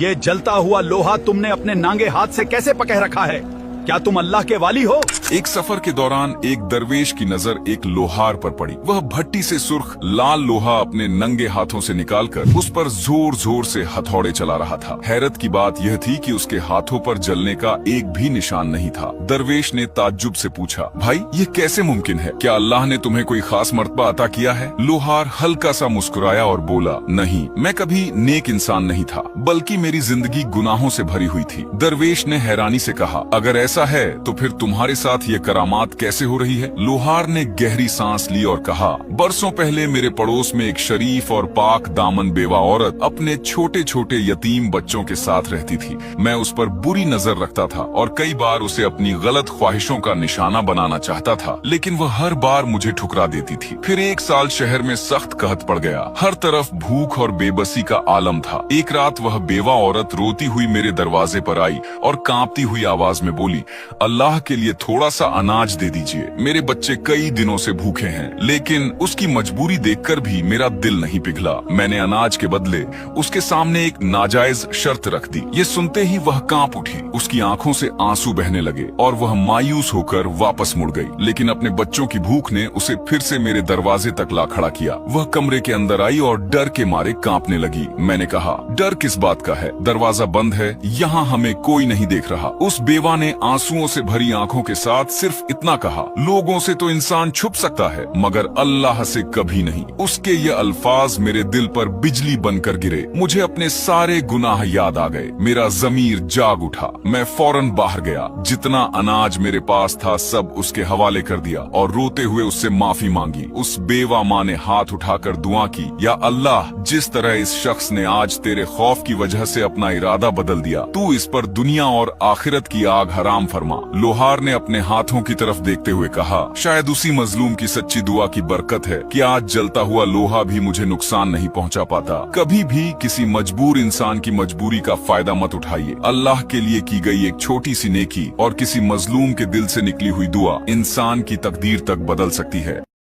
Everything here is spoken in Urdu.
یہ جلتا ہوا لوہا تم نے اپنے نانگے ہاتھ سے کیسے پکڑ رکھا ہے؟ کیا تم اللہ کے والی ہو؟ ایک سفر کے دوران ایک درویش کی نظر ایک لوہار پر پڑی۔ وہ بھٹی سے سرخ لال لوہا اپنے ننگے ہاتھوں سے نکال کر اس پر زور زور سے ہتھوڑے چلا رہا تھا۔ حیرت کی بات یہ تھی کہ اس کے ہاتھوں پر جلنے کا ایک بھی نشان نہیں تھا۔ درویش نے تعجب سے پوچھا، بھائی یہ کیسے ممکن ہے؟ کیا اللہ نے تمہیں کوئی خاص مرتبہ عطا کیا ہے؟ لوہار ہلکا سا مسکرایا اور بولا، نہیں، میں کبھی نیک انسان نہیں تھا، بلکہ میری زندگی گناہوں سے بھری ہوئی تھی۔ درویش نے حیرانی سے کہا، اگر ایسا ہے تو پھر تمہارے ساتھ یہ کرامات کیسے ہو رہی ہے؟ لوہار نے گہری سانس لی اور کہا، برسوں پہلے میرے پڑوس میں ایک شریف اور پاک دامن بیوہ عورت اپنے چھوٹے چھوٹے یتیم بچوں کے ساتھ رہتی تھی۔ میں اس پر بری نظر رکھتا تھا اور کئی بار اسے اپنی غلط خواہشوں کا نشانہ بنانا چاہتا تھا، لیکن وہ ہر بار مجھے ٹھکرا دیتی تھی۔ پھر ایک سال شہر میں سخت قحط پڑ گیا، ہر طرف بھوک اور بے بسی کا عالم تھا۔ ایک رات وہ بیوہ عورت روتی ہوئی میرے دروازے پر آئی اور کانپتی ہوئی آواز میں بولی، اللہ کے لیے تھوڑا سا اناج دے دیجئے، میرے بچے کئی دنوں سے بھوکے ہیں۔ لیکن اس کی مجبوری دیکھ کر بھی میرا دل نہیں پگھلا۔ میں نے اناج کے بدلے اس کے سامنے ایک ناجائز شرط رکھ دی۔ یہ سنتے ہی وہ کانپ اٹھی، اس کی آنکھوں سے آنسو بہنے لگے اور وہ مایوس ہو کر واپس مڑ گئی۔ لیکن اپنے بچوں کی بھوک نے اسے پھر سے میرے دروازے تک لا کھڑا کیا۔ وہ کمرے کے اندر آئی اور ڈر کے مارے کانپنے لگی۔ میں نے کہا، ڈر کس بات کا ہے؟ دروازہ بند ہے، یہاں ہمیں کوئی نہیں دیکھ رہا۔ اس بیوہ نے آنسوؤں سے بھری آنکھوں کے ساتھ صرف اتنا کہا، لوگوں سے تو انسان چھپ سکتا ہے مگر اللہ سے کبھی نہیں۔ اس کے یہ الفاظ میرے دل پر بجلی بن کر گرے۔ مجھے اپنے سارے گناہ یاد آ گئے، میرا ضمیر جاگ اٹھا۔ میں فوراً باہر گیا، جتنا اناج میرے پاس تھا سب اس کے حوالے کر دیا اور روتے ہوئے اس سے معافی مانگی۔ اس بیوہ ماں نے ہاتھ اٹھا کر دعا کی، یا اللہ، جس طرح اس شخص نے آج تیرے خوف کی وجہ سے اپنا ارادہ بدل دیا، تو اس پر دنیا اور آخرت کی آگ حرام فرما۔ لوہار نے اپنے ہاتھوں کی طرف دیکھتے ہوئے کہا، شاید اسی مظلوم کی سچی دعا کی برکت ہے کہ آج جلتا ہوا لوہا بھی مجھے نقصان نہیں پہنچا پاتا۔ کبھی بھی کسی مجبور انسان کی مجبوری کا فائدہ مت اٹھائیے۔ اللہ کے لیے کی گئی ایک چھوٹی سی نیکی اور کسی مظلوم کے دل سے نکلی ہوئی دعا انسان کی تقدیر تک بدل سکتی ہے۔